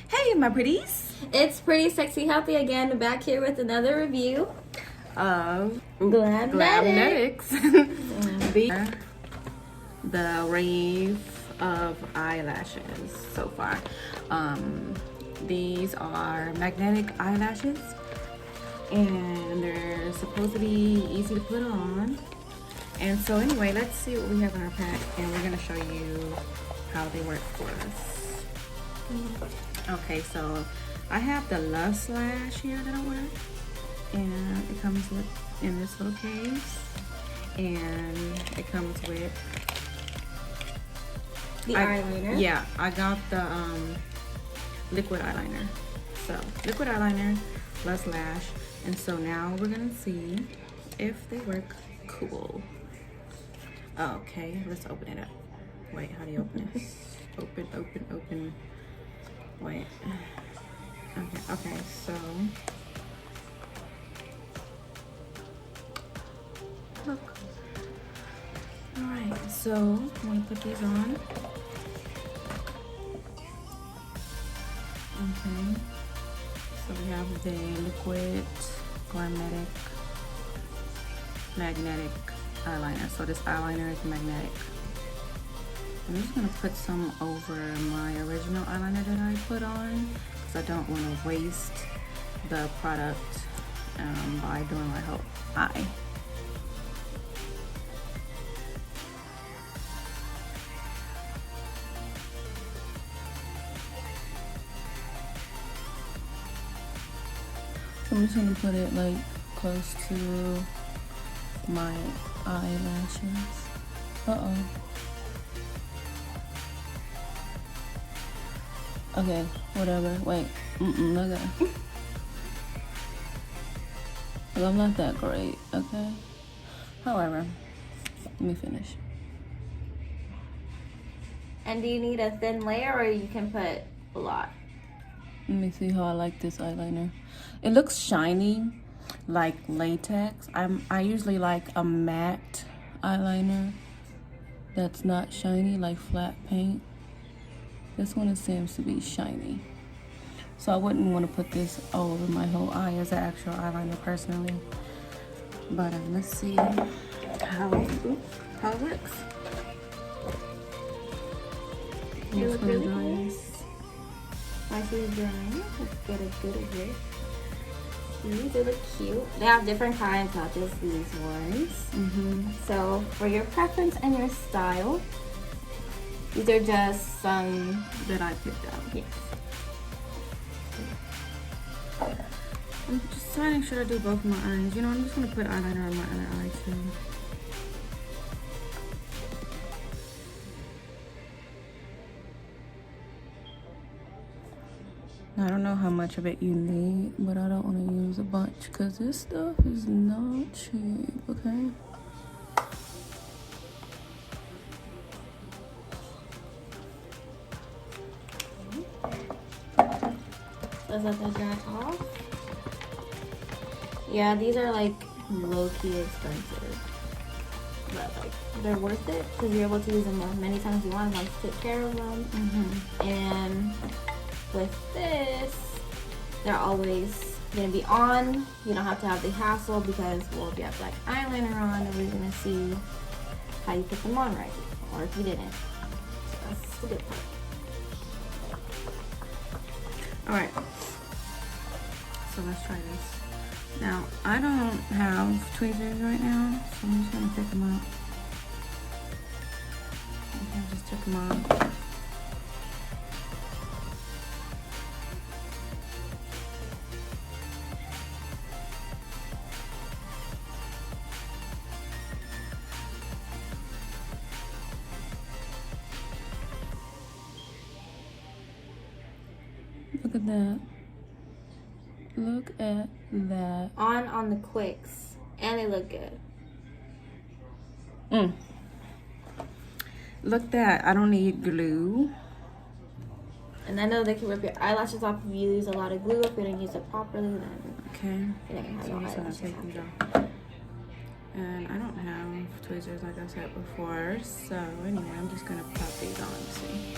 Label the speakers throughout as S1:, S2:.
S1: Hey, my pretties.
S2: It's Pretty Sexy Healthy again, back here with another review
S1: Of
S2: Glamnetic.
S1: the rave of eyelashes so far. These are magnetic eyelashes, and they're supposed to be easy to put on. And so anyway, let's see what we have in our pack, and we're gonna show you how they work for us. Okay, so I have the Lush Lash here that I wear, and it comes with in this little case, and it comes with
S2: The eyeliner.
S1: Yeah, I got the liquid eyeliner. So liquid eyeliner, Lush Lash, and so now we're gonna see if they work cool. Okay, let's open it up. Wait, how do you open this? Open. Wait. Okay, so look. Alright, so I'm gonna put these on. Okay. So we have the liquid Glamnetic magnetic eyeliner. So this eyeliner is magnetic. I'm just gonna put some over my original eyeliner that I put on, because I don't want to waste the product by doing my whole eye. So I'm just gonna put it like close to my eyelashes. Okay, whatever. Wait. Okay. Well, I'm not that great, okay? However, let me finish.
S2: And do you need a thin layer, or you can put a lot?
S1: Let me see how I like this eyeliner. It looks shiny, like latex. I usually like a matte eyeliner that's not shiny, like flat paint. This one, it seems to be shiny. So I wouldn't want to put this all over my whole eye as an actual eyeliner personally. But let's see how it works.
S2: They look really nice. Nicely drying. Let's get a good look. They look cute. They have different kinds, not just these ones. So for your preference and your style, these are just some
S1: that I picked out.
S2: Yes.
S1: I'm just deciding, should I do both my eyes? You know, I'm just gonna put eyeliner on my other eye too. I don't know how much of it you need, but I don't want to use a bunch because this stuff is not cheap, okay?
S2: Let's let that dry off. Yeah, these are like low-key expensive, but like they're worth it because you're able to use them as many times as you want, as long as you take care of them. And with this, they're always gonna be on. You don't have to have the hassle because, well, if you have black eyeliner on, nobody's gonna see how you put them on right, or if you didn't. So that's the good part.
S1: All right, so let's try this. Now, I don't have tweezers right now, so I'm just gonna pick them up. Okay, I just took them off. Look at that. Look at that.
S2: On the quicks, and they look good.
S1: Look that. I don't need glue.
S2: And I know they can rip your eyelashes off if you use a lot of glue. If you don't use it properly, then
S1: Okay.
S2: you're gonna have
S1: So
S2: no
S1: I'm just gonna
S2: eyelashes
S1: take these
S2: after.
S1: off. And I don't have tweezers like I said before. So anyway, I'm just gonna pop these on. See.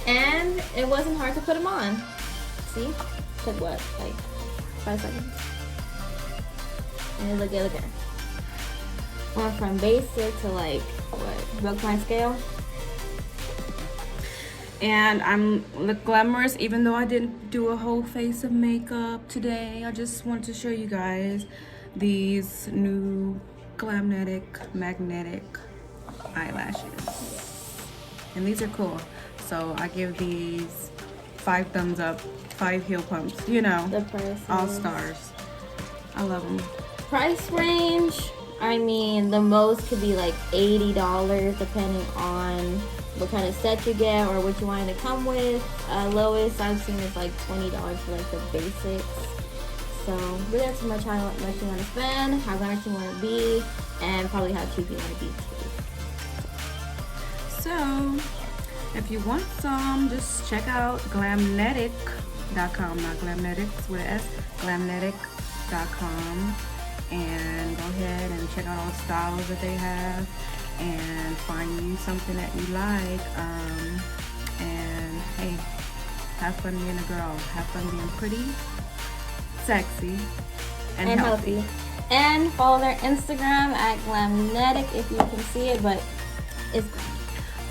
S2: And it wasn't hard to put them on. See? Took what, like 5 seconds? And look at it. Went from basic to like, what, broke my scale?
S1: And I'm look glamorous even though I didn't do a whole face of makeup today. I just wanted to show you guys these new Glamnetic magnetic eyelashes. And these are cool. So I give these 5 thumbs up, 5 heel pumps, you know,
S2: The price.
S1: all stars. I love them.
S2: Price range, I mean, the most could be like $80 depending on what kind of set you get or what you want it to come with. Lowest I've seen is like $20 for like the basics. So really up to much how much you want to spend, how much you want to be, and probably how cheap you want to be too.
S1: So if you want some, just check out Glamnetic.com, not Glamnetics with an S, Glamnetic.com, and go ahead and check out all the styles that they have and find you something that you like. And hey, have fun being a girl, have fun being pretty, sexy, and healthy.
S2: And follow their Instagram at Glamnetic if you can see it, but it's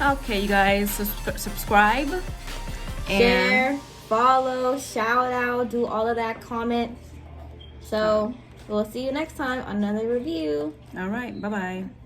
S1: okay, you guys, subscribe and
S2: share, follow, shout out, do all of that, comment. So we'll see you next time on another review.
S1: all right, bye-bye.